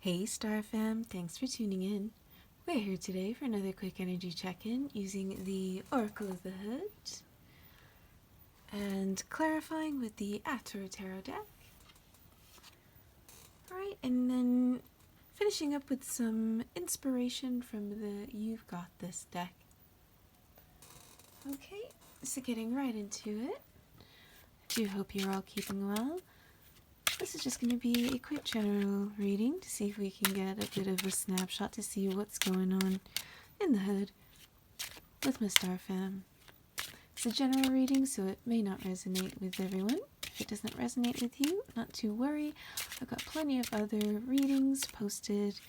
Hey Star Fam, thanks for tuning in. We're here today for another quick energy check-in using the Oracle of the Hood and clarifying with the Ator Tarot deck. Alright, and then finishing up with some inspiration from the You've Got This deck. Okay, so getting right into it. I do hope you're all keeping well. This is just going to be a quick general reading to see if we can get a bit of a snapshot to see what's going on in the hood with my Star Fam. It's a general reading, so it may not resonate with everyone. If it doesn't resonate with you, not to worry. I've got plenty of other readings posted.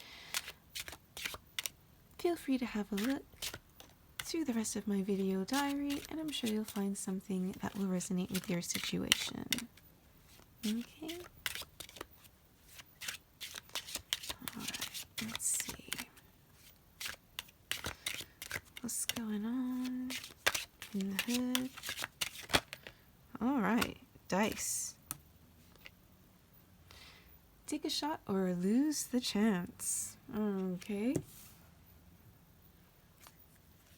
Feel free to have a look through the rest of my video diary, and I'm sure you'll find something that will resonate with your situation. Okay. Alright, let's see. What's going on in the hood? Alright, dice. Take a shot or lose the chance. Okay.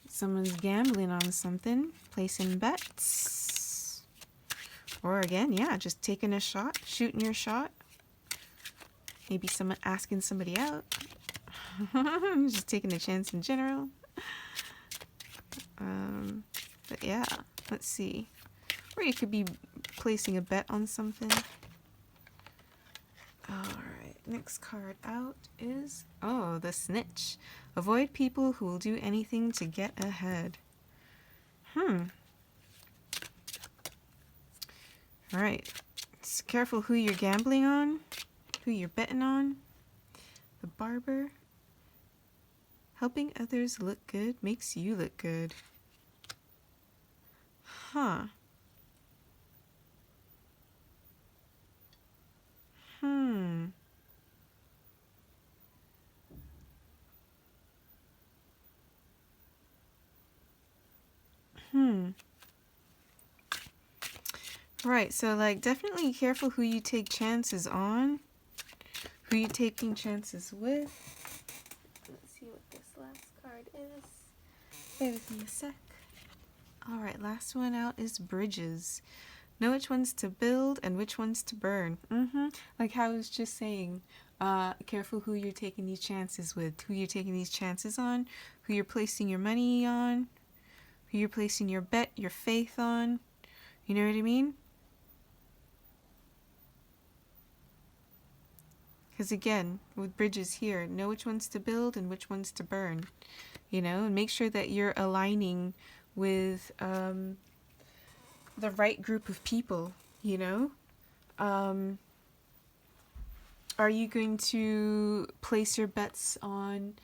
Someone's gambling on something, placing bets. Or again, yeah, just taking a shot, shooting your shot. Maybe someone asking somebody out. Just taking a chance in general. But yeah, let's see. Or you could be placing a bet on something. Alright, next card out is, oh, the Snitch. Avoid people who will do anything to get ahead. Alright, so careful who you're gambling on, who you're betting on. The Barber. Helping others look good makes you look good. Huh. Right, so like definitely careful who you take chances on, who you taking chances with. Let's see what this last card is. Bear with me a sec. Alright, last one out is Bridges. Know which ones to build and which ones to burn. Like how I was just saying, careful who you're taking these chances with, who you're taking these chances on, who you're placing your money on, who you're placing your bet, your faith on. You know what I mean? Because again, with Bridges here, know which ones to build and which ones to burn. You know, and make sure that you're aligning with the right group of people, you know? Are you going to place your bets on,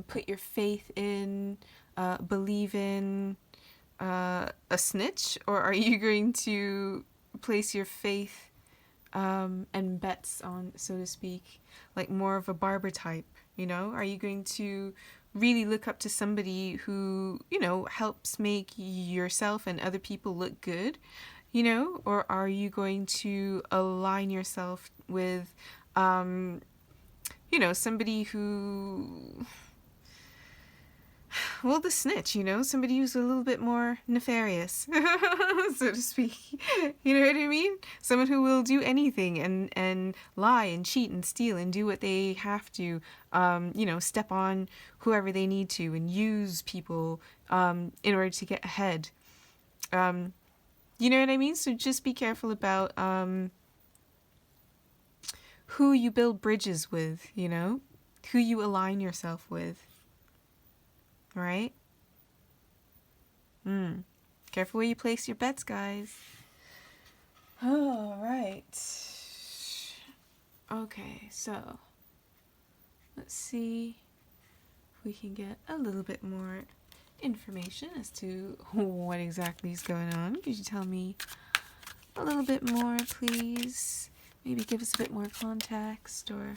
put your faith in, believe in a snitch? Or are you going to place your faith and bets on, so to speak, like more of a Barber type, you know? Are you going to really look up to somebody who, you know, helps make yourself and other people look good, you know? Or are you going to align yourself with, you know, somebody who, well, the snitch, you know, somebody who's a little bit more nefarious, so to speak. You know what I mean? Someone who will do anything and lie and cheat and steal and do what they have to, you know, step on whoever they need to and use people in order to get ahead. You know what I mean? So just be careful about who you build bridges with, you know? Who you align yourself with. Right? Careful where you place your bets, guys. All right. Okay, so let's see if we can get a little bit more information as to what exactly is going on. Could you tell me a little bit more, please? Maybe give us a bit more context or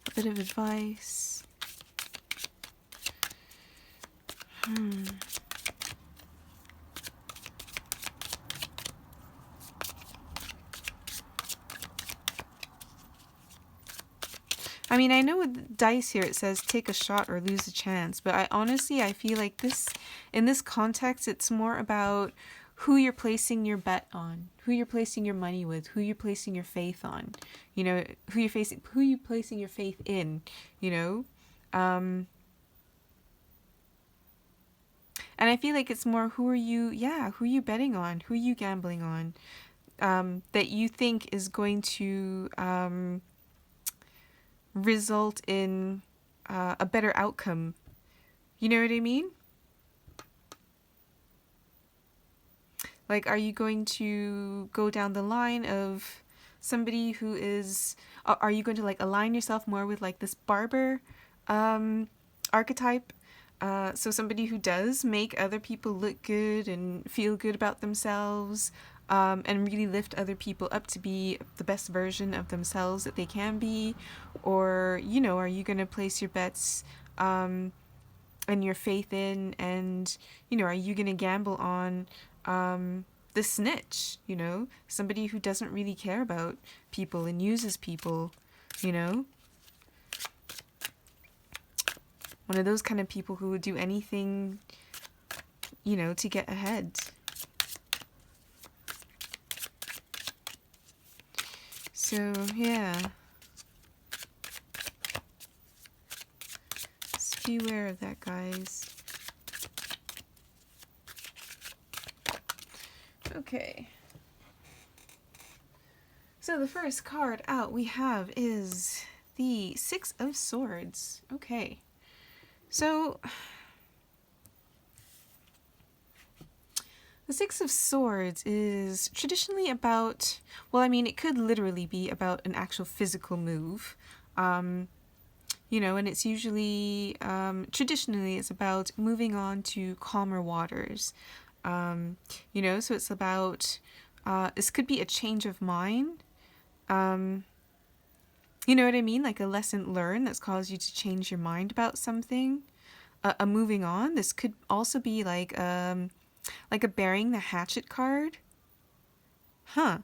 a bit of advice. I mean, I know with dice here it says take a shot or lose a chance, but I feel like in this context, it's more about who you're placing your bet on, who you're placing your money with, who you're placing your faith on, you know, who you placing your faith in, you know. And I feel like it's more who are you betting on, who are you gambling on, that you think is going to result in a better outcome. You know what I mean? Like, are you going to go down the line of somebody who is... Are you going to, like, align yourself more with, like, this barber archetype? So somebody who does make other people look good and feel good about themselves, and really lift other people up to be the best version of themselves that they can be? Or, you know, are you going to place your bets and your faith in, and, you know, are you going to gamble on the snitch, you know, somebody who doesn't really care about people and uses people, you know? One of those kind of people who would do anything, you know, to get ahead. So, yeah. Just beware of that, guys. Okay. So the first card out we have is the Six of Swords. Okay. So the Six of Swords is traditionally about, well, I mean, it could literally be about an actual physical move. You know, and it's usually, traditionally, it's about moving on to calmer waters. You know, so it's about, this could be a change of mind. You know what I mean? Like a lesson learned that's caused you to change your mind about something. A moving on. This could also be like a burying the hatchet card. Huh.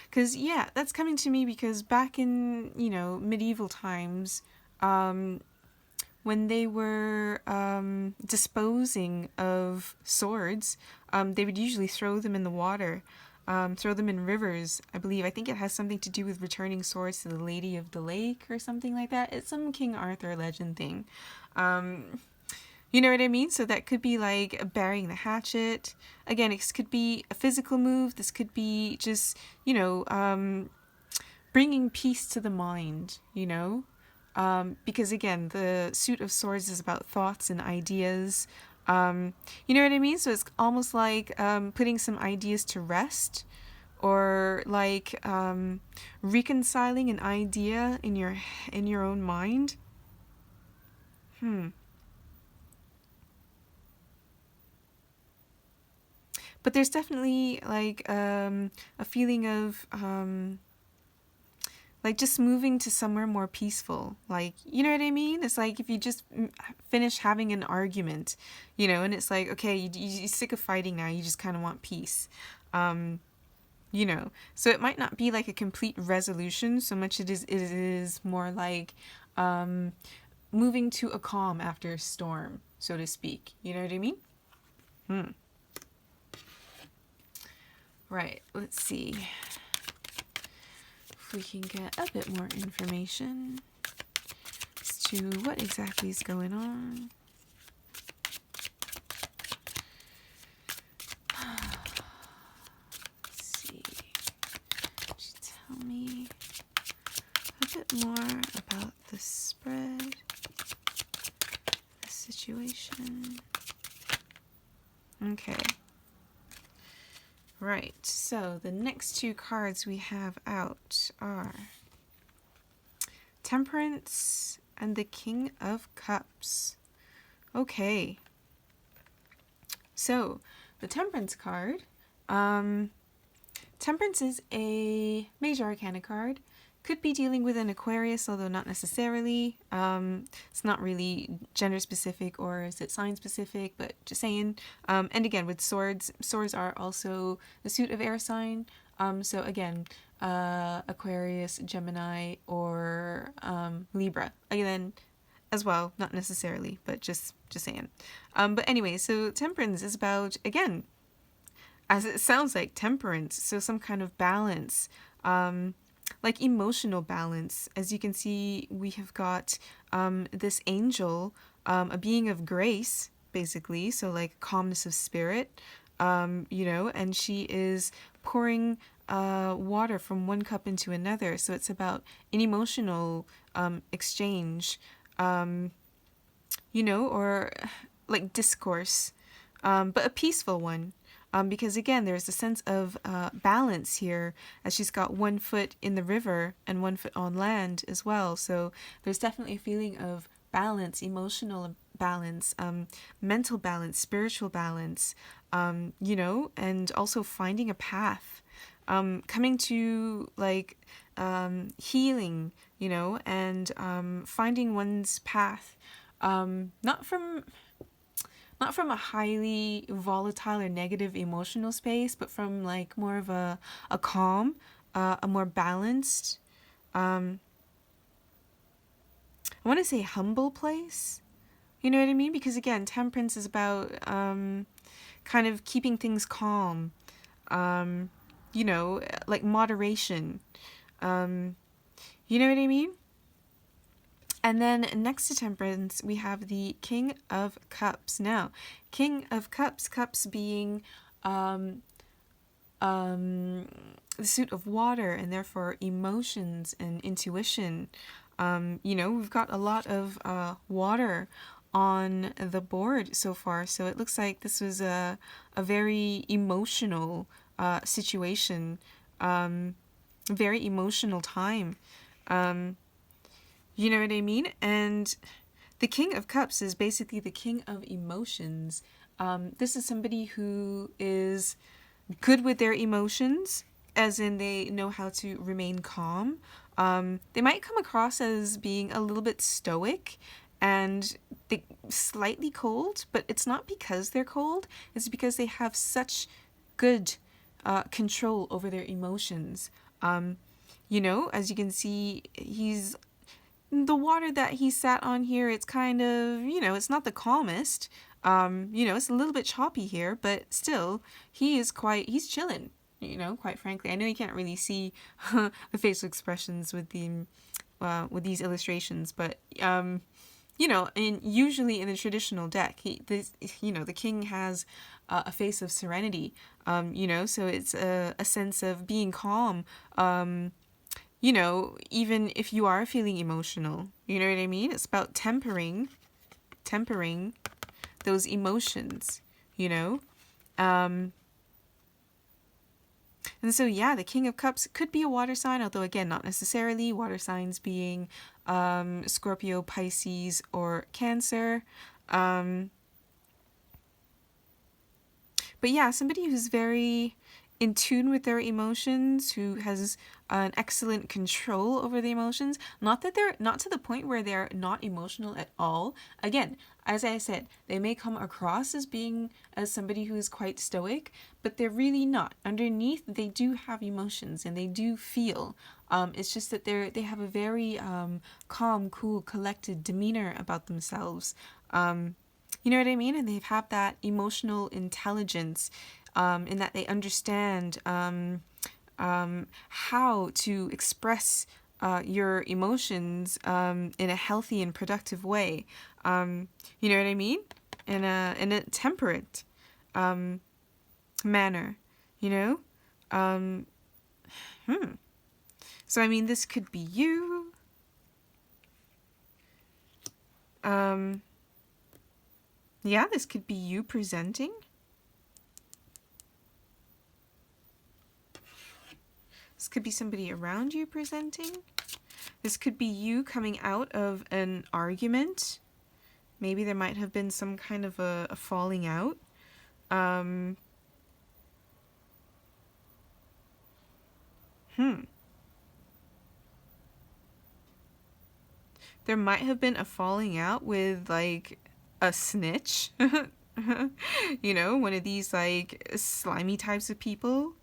Because, yeah, that's coming to me because back in, you know, medieval times, when they were disposing of swords, they would usually throw them in the water, throw them in rivers, I believe. I think it has something to do with returning swords to the Lady of the Lake or something like that. It's some King Arthur legend thing. You know what I mean? So that could be like burying the hatchet. Again, it could be a physical move. This could be just, you know, bringing peace to the mind, you know? Because again, the Suit of Swords is about thoughts and ideas. You know what I mean? So it's almost like putting some ideas to rest, or like reconciling an idea in your own mind. But there's definitely like a feeling of like just moving to somewhere more peaceful. Like, you know what I mean? It's like if you just finish having an argument, you know, and it's like, okay, you're sick of fighting now. You just kind of want peace. You know, so it might not be like a complete resolution so much it is more like moving to a calm after a storm, so to speak. You know what I mean? Right, let's see if we can get a bit more information as to what exactly is going on. Let's see. Could you tell me a bit more about the spread, the situation? Okay. Right, so the next two cards we have out are Temperance and the King of Cups. Okay. So, the Temperance card, Temperance is a Major Arcana card. Could be dealing with an Aquarius, although not necessarily. It's not really gender specific, or is it sign specific, but just saying. And again, with swords are also the suit of air sign. So again, Aquarius, Gemini, or Libra. Again, as well, not necessarily, but just saying. But anyway, so temperance is about, again, as it sounds like, temperance, so some kind of balance, like emotional balance. As you can see, we have got this angel, a being of grace, basically, so like calmness of spirit, and she is pouring water from one cup into another. So it's about an emotional exchange, or like discourse, but a peaceful one. Because again, there's a sense of balance here, as she's got one foot in the river and one foot on land as well. So there's definitely a feeling of balance, emotional balance, mental balance, spiritual balance, and also finding a path, coming to like healing, and finding one's path, not from a highly volatile or negative emotional space, but from like more of a calm, a more balanced, I want to say humble place. You know what I mean? Because again, temperance is about kind of keeping things calm, like moderation. You know what I mean? And then next to temperance, we have the King of Cups. Now, King of Cups, cups being the suit of water, and therefore emotions and intuition. We've got a lot of water on the board so far, so it looks like this was a very emotional situation, very emotional time. You know what I mean? And the King of Cups is basically the king of emotions. This is somebody who is good with their emotions, as in they know how to remain calm. They might come across as being a little bit stoic and slightly cold, but it's not because they're cold. It's because they have such good control over their emotions. As you can see, the water that he sat on here, it's kind of, it's not the calmest. It's a little bit choppy here, but still, he's chilling, quite frankly. I know you can't really see the facial expressions with these illustrations, but, and usually in the traditional deck, the king has a face of serenity, so it's a sense of being calm, even if you are feeling emotional, you know what I mean? It's about tempering those emotions, And so, yeah, the King of Cups could be a water sign, although again, not necessarily. Water signs being Scorpio, Pisces, or Cancer. But yeah, somebody who's very in tune with their emotions, who has an excellent control over the emotions. Not that they're not to the point where they're not emotional at all. Again, as I said, they may come across as somebody who is quite stoic, but they're really not. Underneath, they do have emotions and they do feel. It's just that they have a very calm, cool, collected demeanor about themselves. You know what I mean? And they have that emotional intelligence, in that they understand how to express your emotions in a healthy and productive way. You know what I mean? In a temperate manner. So I mean, this could be you. Yeah, this could be you presenting. This could be somebody around you presenting. This could be you coming out of an argument. Maybe there might have been some kind of a falling out. There might have been a falling out with, like, a snitch. One of these, like, slimy types of people.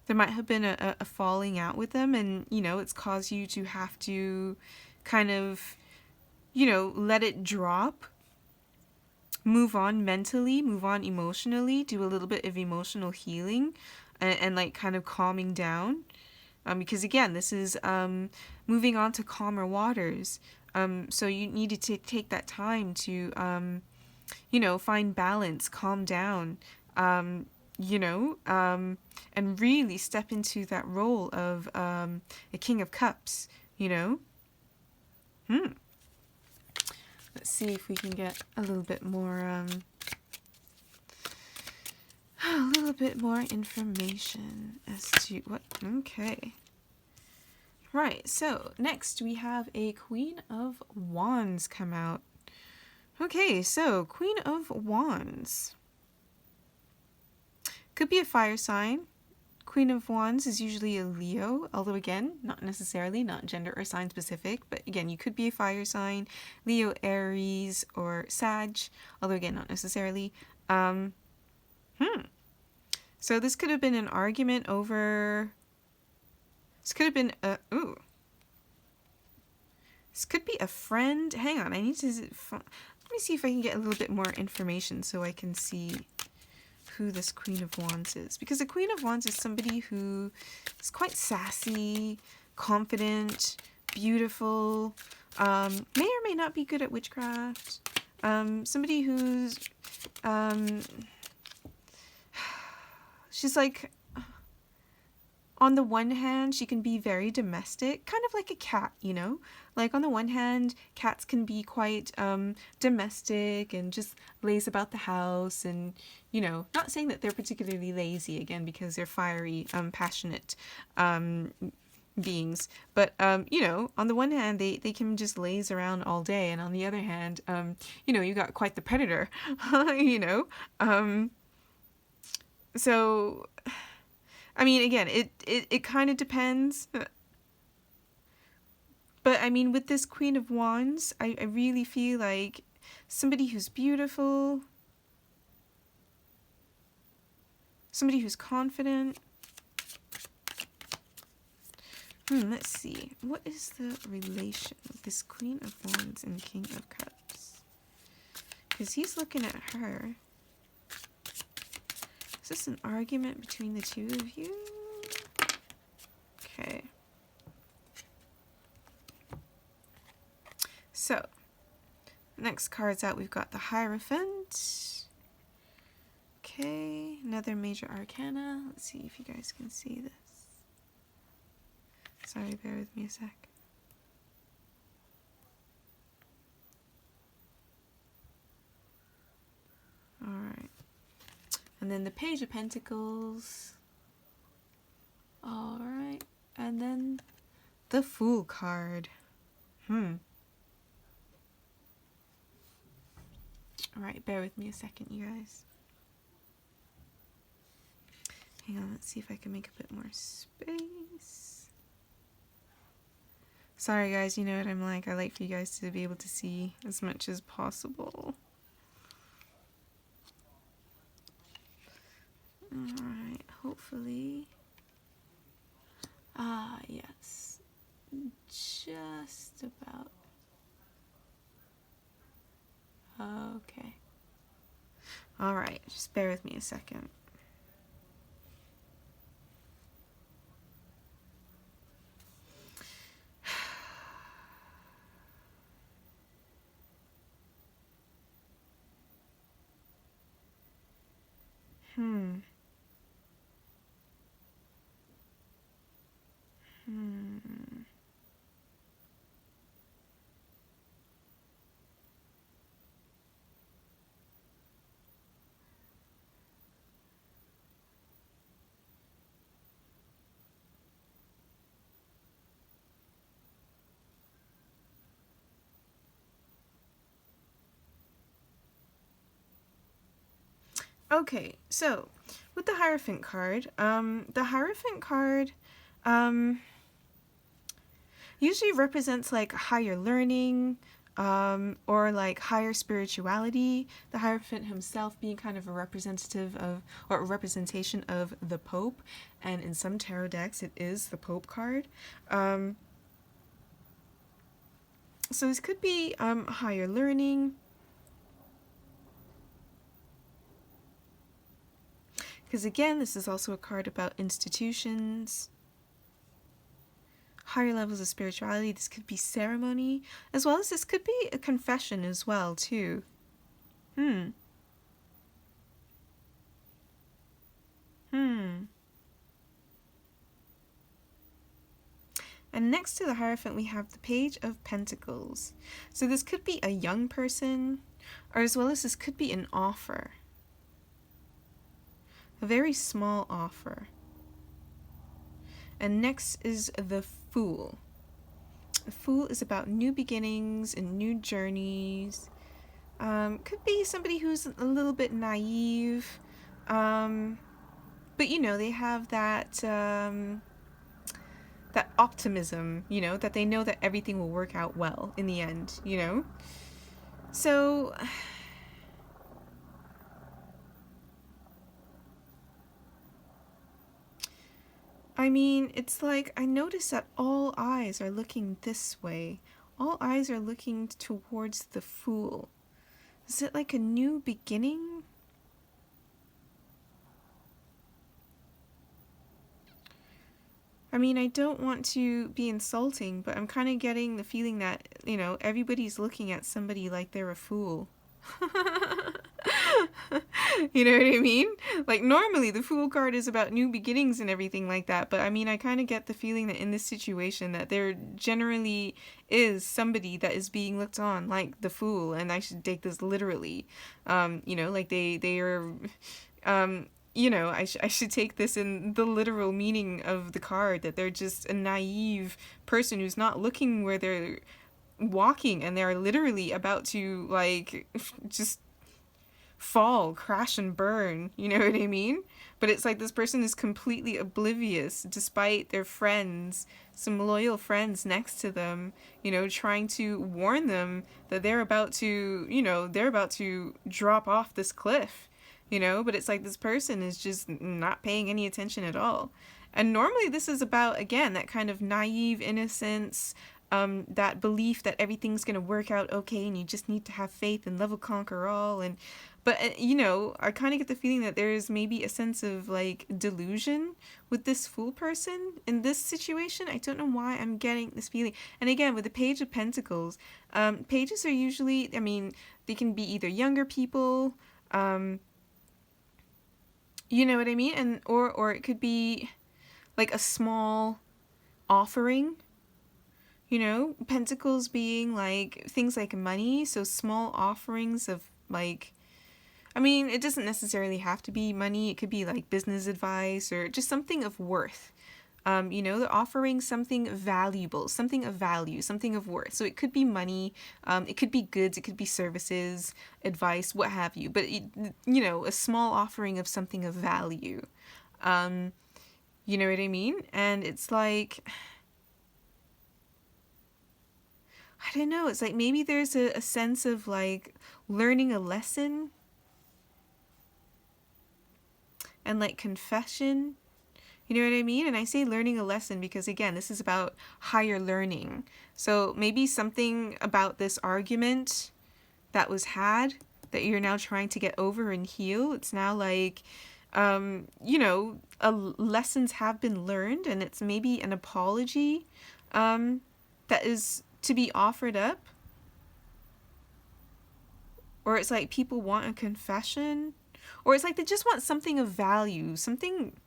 there might have been a falling out with them, and it's caused you to have to kind of let it drop, move on mentally, move on emotionally, do a little bit of emotional healing, and like kind of calming down, because again, this is moving on to calmer waters. So you needed to take that time to find balance, calm down, and really step into that role of a King of Cups, Let's see if we can get a little bit more information as to what. Okay. Right, so next we have a Queen of Wands come out. Okay, so Queen of Wands. Could be a fire sign. Queen of Wands is usually a Leo, although again, not necessarily, not gender or sign specific, but again, you could be a fire sign, Leo, Aries, or Sag, although again, not necessarily. So this could have been an argument over... This could have been a... Ooh. This could be a friend. Hang on, I need to... Let me see if I can get a little bit more information so I can see who this Queen of Wands is. Because a Queen of Wands is somebody who is quite sassy, confident, beautiful, may or may not be good at witchcraft. Somebody who's... she's like... On the one hand, she can be very domestic, kind of like a cat, Like on the one hand, cats can be quite domestic and just laze about the house and, not saying that they're particularly lazy, again, because they're fiery, passionate beings. But, on the one hand, they can just laze around all day. And on the other hand, you got quite the predator, So... I mean, again, it kind of depends. But, I mean, with this Queen of Wands, I really feel like somebody who's beautiful, somebody who's confident. Let's see. What is the relation with this Queen of Wands and King of Cups? Because he's looking at her. Is this an argument between the two of you? Okay. So, next cards out, we've got the Hierophant. Okay, another major arcana. Let's see if you guys can see this. Sorry, bear with me a sec. Alright. And then the Page of Pentacles. Alright. And then the Fool card. Alright, bear with me a second, you guys. Hang on, let's see if I can make a bit more space. Sorry guys, you know what I'm like. I like for you guys to be able to see as much as possible. Alright, hopefully. Ah, yes. Just about. Okay. Alright, just bear with me a second. Okay, so with the Hierophant card, usually represents like higher learning, or like higher spirituality, the Hierophant himself being kind of a representative of, or a representation of the Pope, and in some tarot decks it is the Pope card. So this could be higher learning, because again, this is also a card about institutions, higher levels of spirituality. This could be ceremony, as well as this could be a confession as well, too. And next to the Hierophant, we have the Page of Pentacles. So this could be a young person, or as well as this could be an offer. A very small offer. And next is the Fool. The Fool is about new beginnings and new journeys. Could be somebody who's a little bit naive. But, you know, they have that, that optimism, you know, that they know that everything will work out well in the end, you know? So, I mean, it's like I notice that all eyes are looking this way. All eyes are looking towards the Fool. Is it like a new beginning? I mean, I don't want to be insulting, but I'm kind of getting the feeling that, you know, everybody's looking at somebody like they're a fool. You know what I mean? Like, normally the Fool card is about new beginnings and everything like that, but I mean, I kind of get the feeling that in this situation that there generally is somebody that is being looked on like the Fool, and I should take this literally. You know, like they are, you know, I should take this in the literal meaning of the card, that they're just a naive person who's not looking where they're walking, and they're literally about to, like, just fall, crash and burn, you know what I mean? But it's like this person is completely oblivious despite their friends, some loyal friends next to them, you know, trying to warn them that they're about to, you know, they're about to drop off this cliff, you know? But it's like this person is just not paying any attention at all. And normally this is about, again, that kind of naive innocence, that belief that everything's going to work out okay, and you just need to have faith and love will conquer all. And but you know, I kind of get the feeling that there's maybe a sense of like delusion with this Fool person in this situation. I don't know why I'm getting this feeling. And again, with the Page of Pentacles, pages are usually, I mean, they can be either younger people, you know what I mean, and or it could be like a small offering. You know, pentacles being like things like money, so small offerings of like, I mean, it doesn't necessarily have to be money. It could be like business advice or just something of worth. You know, they're offering something valuable, something of value, something of worth. So it could be money, it could be goods, it could be services, advice, what have you. But, you know, a small offering of something of value. You know what I mean? And it's like, I don't know, it's like maybe there's a sense of like learning a lesson and like confession. You know what I mean? And I say learning a lesson because, again, this is about higher learning. So maybe something about this argument that was had that you're now trying to get over and heal. It's now like, you know, lessons have been learned, and it's maybe an apology that is to be offered up. Or it's like people want a confession. Or it's like they just want something of value, something.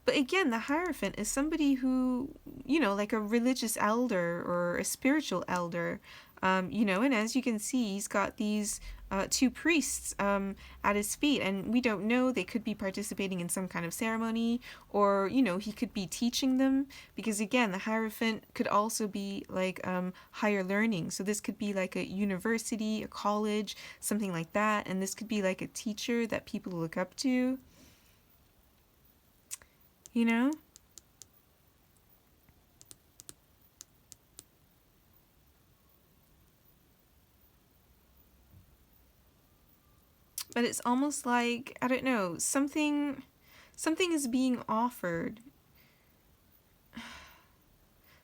But again, the Hierophant is somebody who, you know, like a religious elder or a spiritual elder, you know, and as you can see, he's got these two priests at his feet, and we don't know, they could be participating in some kind of ceremony, or, you know, he could be teaching them, because again, the Hierophant could also be like higher learning. So this could be like a university, a college, something like that, and this could be like a teacher that people look up to. You know? but it's almost like, I don't know, something is being offered.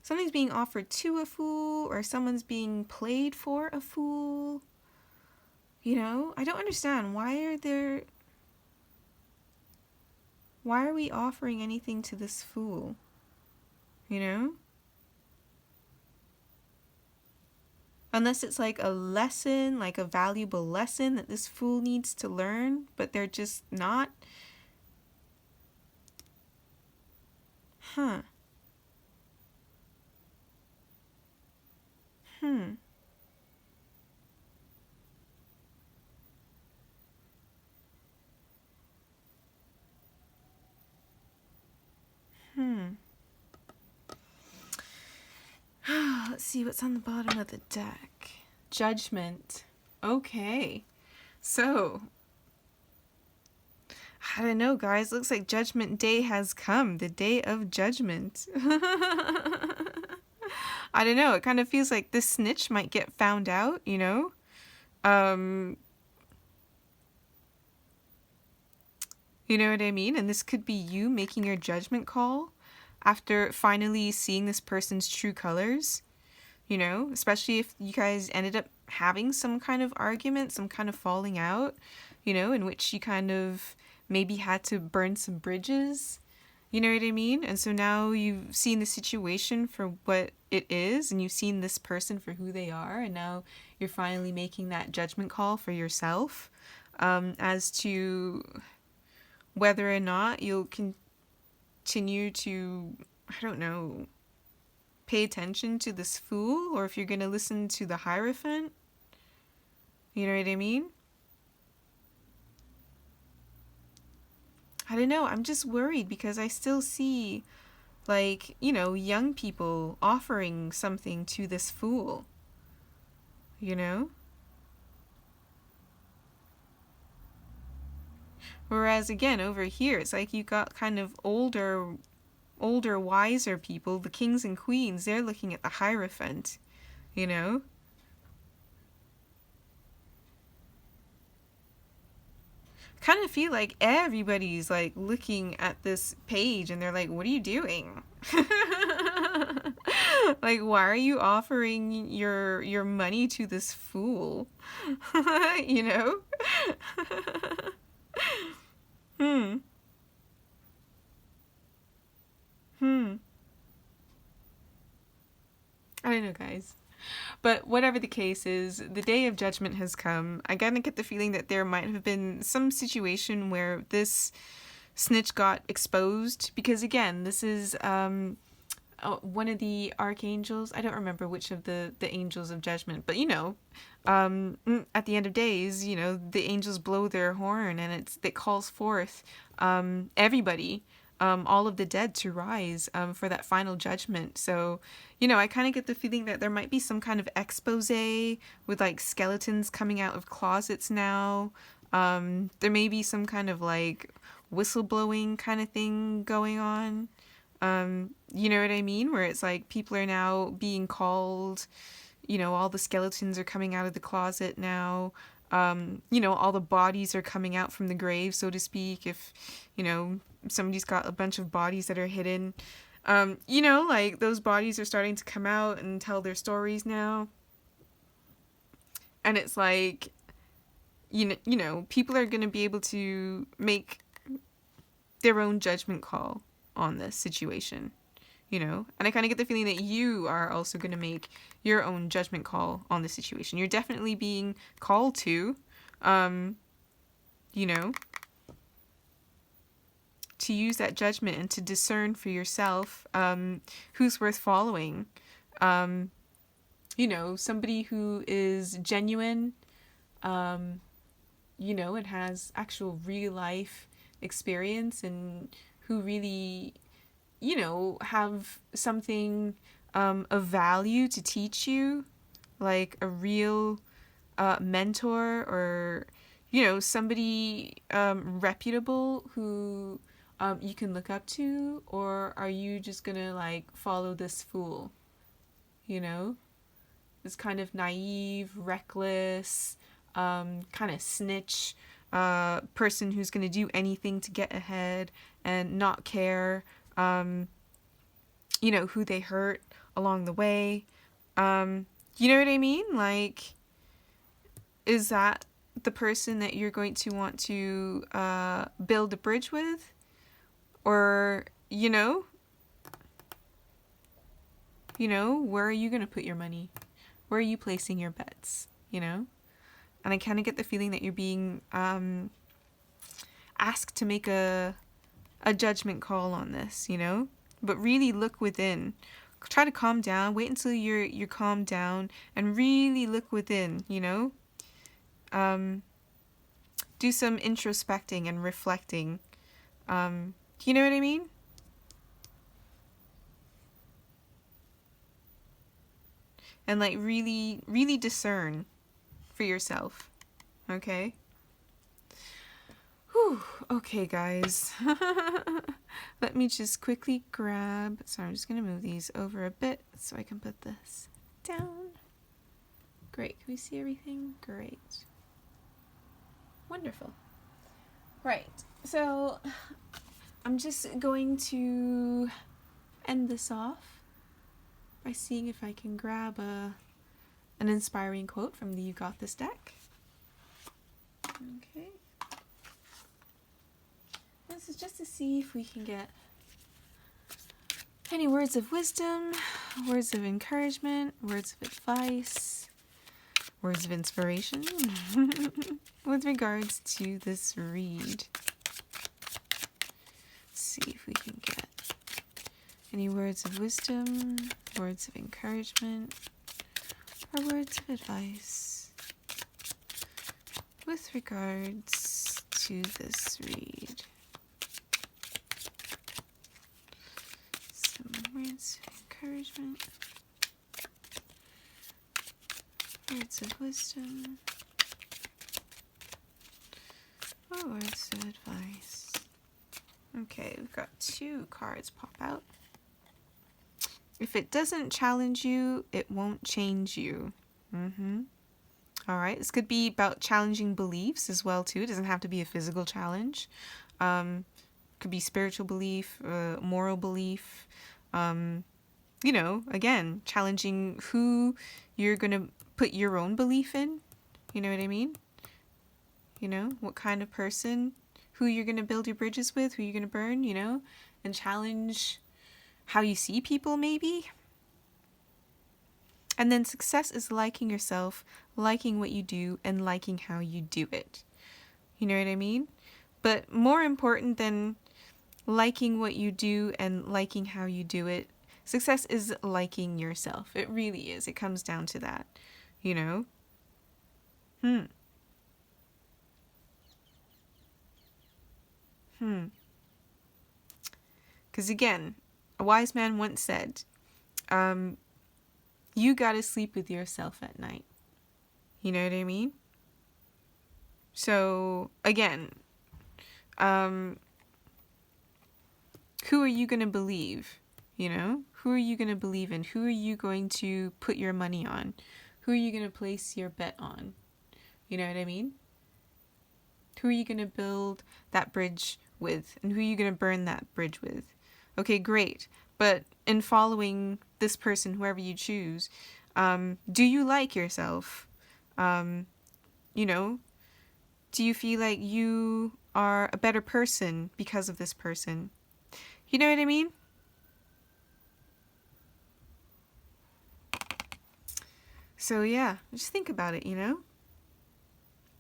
Something's being offered to a fool, or someone's being played for a fool. You know, I don't understand. Why are we offering anything to this fool? You know? Unless it's like a lesson, like a valuable lesson that this fool needs to learn, but they're just not. Huh. Hmm. Hmm. Let's see what's on the bottom of the deck. Judgment. Okay. So, I don't know, guys. Looks like Judgment Day has come. The day of judgment. I don't know. It kind of feels like this snitch might get found out, you know? You know what I mean? And this could be you making your judgment call after finally seeing this person's true colors, you know? Especially if you guys ended up having some kind of argument, some kind of falling out, you know, in which you kind of maybe had to burn some bridges. You know what I mean? And so now you've seen the situation for what it is, and you've seen this person for who they are, and now you're finally making that judgment call for yourself, as to whether or not you'll continue to, I don't know, pay attention to this fool, or if you're going to listen to the Hierophant. You know what I mean? I don't know. I'm just worried because I still see, like, you know, young people offering something to this fool. You know? Whereas again, over here, it's like you got kind of older, wiser people, the kings and queens, they're looking at the Hierophant, you know? Kind of feel like everybody's like looking at this page and they're like, what are you doing? Like, why are you offering your money to this fool? You know? Hmm. Hmm. I don't know, guys. But whatever the case is, the day of judgment has come. I kind of get the feeling that there might have been some situation where this snitch got exposed, because again, this is one of the archangels. I don't remember which of the angels of judgment, but you know, at the end of days, you know, the angels blow their horn, and it calls forth everybody, all of the dead to rise for that final judgment. So, you know, I kind of get the feeling that there might be some kind of expose with like skeletons coming out of closets now. There may be some kind of like whistleblowing kind of thing going on. You know what I mean? Where it's like people are now being called, you know, all the skeletons are coming out of the closet now. You know, all the bodies are coming out from the grave, so to speak. If, you know, somebody's got a bunch of bodies that are hidden, you know, like those bodies are starting to come out and tell their stories now. And it's like, you know, people are going to be able to make their own judgment call on this situation, you know? And I kind of get the feeling that you are also going to make your own judgment call on the situation. You're definitely being called to, you know, to use that judgment and to discern for yourself who's worth following. You know, somebody who is genuine, you know, and has actual real life experience, and who really, you know, have something of value to teach you, like a real mentor, or, you know, somebody reputable who you can look up to? Or are you just gonna like follow this fool, you know, this kind of naive, reckless, kind of snitch, person who's going to do anything to get ahead and not care, you know, who they hurt along the way. You know what I mean? Like, is that the person that you're going to want to build a bridge with? Or, you know, where are you going to put your money? Where are you placing your bets, you know? And I kind of get the feeling that you're being asked to make a judgment call on this, you know? But really look within. Try to calm down. Wait until you're calmed down and really look within, you know? Do some introspecting and reflecting. You know what I mean? And like really, really discern for yourself. Okay? Whew. Okay, guys. Let me just quickly grab... Sorry, I'm just going to move these over a bit so I can put this down. Great. Can we see everything? Great. Wonderful. Right. So, I'm just going to end this off by seeing if I can grab an inspiring quote from the You Got This deck. Okay. This is just to see if we can get any words of wisdom, words of encouragement, words of advice, words of inspiration with regards to this read. Let's see if we can get any words of wisdom, words of encouragement, or words of advice with regards to this read. Some words of encouragement, words of wisdom, or words of advice. Okay, we've got 2 cards pop out. If it doesn't challenge you, it won't change you. All right, this could be about challenging beliefs as well, too. It doesn't have to be a physical challenge. Could be spiritual belief, moral belief. You know, again, challenging who you're going to put your own belief in. You know what I mean? You know, what kind of person, who you're going to build your bridges with, who you're going to burn, you know, and challenge how you see people, maybe. And then success is liking yourself, liking what you do, and liking how you do it. You know what I mean? But more important than liking what you do and liking how you do it, success is liking yourself. It really is. It comes down to that, you know? Because again, a wise man once said, you gotta sleep with yourself at night. You know what I mean? So, again, who are you gonna believe? You know? Who are you gonna believe in? Who are you going to put your money on? Who are you gonna place your bet on? You know what I mean? Who are you gonna build that bridge with? And who are you gonna burn that bridge with? Okay, great. But in following this person, whoever you choose, do you like yourself? You know, do you feel like you are a better person because of this person? You know what I mean? So yeah, just think about it, you know?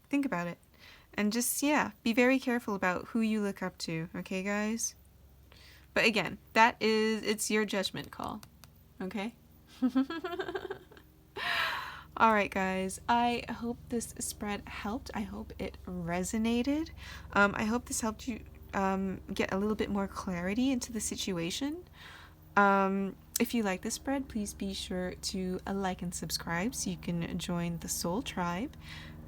Think about it. And just, yeah, be very careful about who you look up to, okay, guys? But again, it's your judgment call, okay? Alright, guys, I hope this spread helped. I hope it resonated. I hope this helped you get a little bit more clarity into the situation. If you like this spread, please be sure to like and subscribe so you can join the Soul Tribe.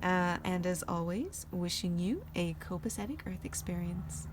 And as always, wishing you a copacetic Earth experience.